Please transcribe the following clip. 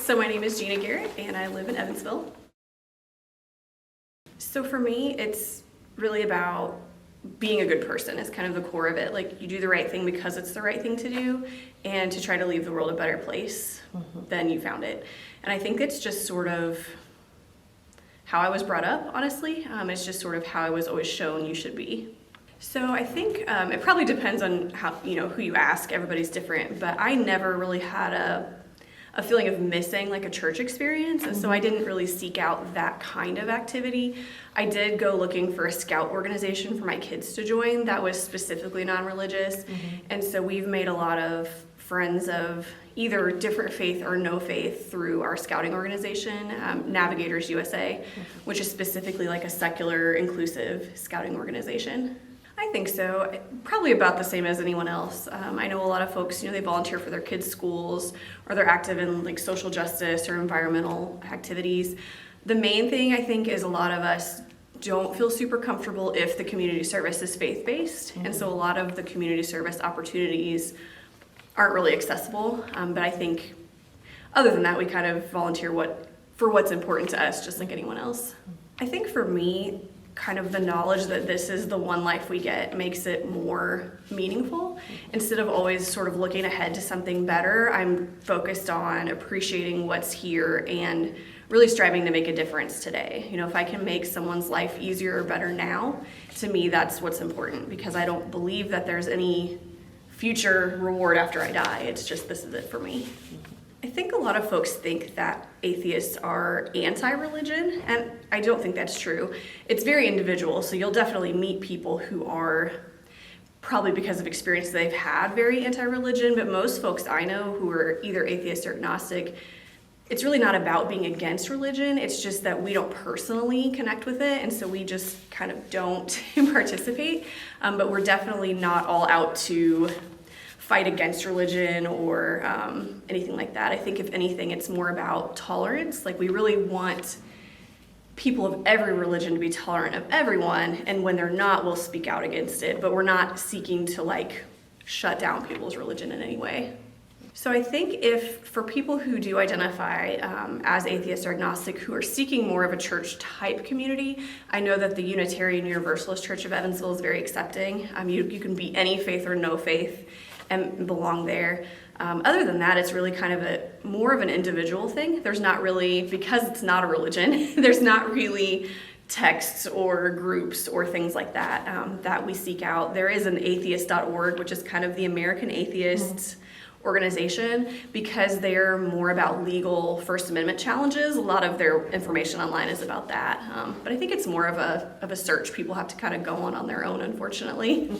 So my name is Gena Garrett, and I live in Evansville. So for me, it's really about being a good person is kind of the core of it. Like, you do the right thing because it's the right thing to do, and to try to leave the world a better place than you found it. And I think it's just sort of how I was brought up, honestly. It's just sort of how I was always shown you should be. So I think it probably depends on how, who you ask. Everybody's different, but I never really had a feeling of missing like a church experience, and so I didn't really seek out that kind of activity. I did go looking for a scout organization for my kids to join that was specifically non-religious, and so we've made a lot of friends of either different faith or no faith through our scouting organization, Navigators USA, which is specifically like a secular, inclusive scouting organization. I think so. Probably about the same as anyone else. I know a lot of folks, they volunteer for their kids' schools, or they're active in like social justice or environmental activities. The main thing I think is a lot of us don't feel super comfortable if the community service is faith-based, and so a lot of the community service opportunities aren't really accessible. But I think other than that, we kind of volunteer for what's important to us, just like anyone else. I think for me, kind of the knowledge that this is the one life we get makes it more meaningful. Instead of always sort of looking ahead to something better, I'm focused on appreciating what's here and really striving to make a difference today. If I can make someone's life easier or better now, to me that's what's important, because I don't believe that there's any future reward after I die. It's just, this is it for me. I think a lot of folks think that atheists are anti-religion, and I don't think that's true. It's very individual, so you'll definitely meet people who are, probably because of experience they've had, very anti-religion, but most folks I know who are either atheist or agnostic, it's really not about being against religion, it's just that we don't personally connect with it, and so we just kind of don't participate, but we're definitely not all out to fight against religion or anything like that. I think if anything, it's more about tolerance. Like, we really want people of every religion to be tolerant of everyone, and when they're not, we'll speak out against it, but we're not seeking to shut down people's religion in any way. So I think for people who do identify as atheist or agnostic who are seeking more of a church type community, I know that the Unitarian Universalist Church of Evansville is very accepting. You can be any faith or no faith and belong there. Other than that, it's really kind of more of an individual thing. There's not really, because it's not a religion, there's not really texts or groups or things like that that we seek out. There is an atheist.org, which is kind of the American Atheists organization, because they're more about legal First Amendment challenges. A lot of their information online is about that. But I think it's more of a search people have to kind of go on their own, unfortunately.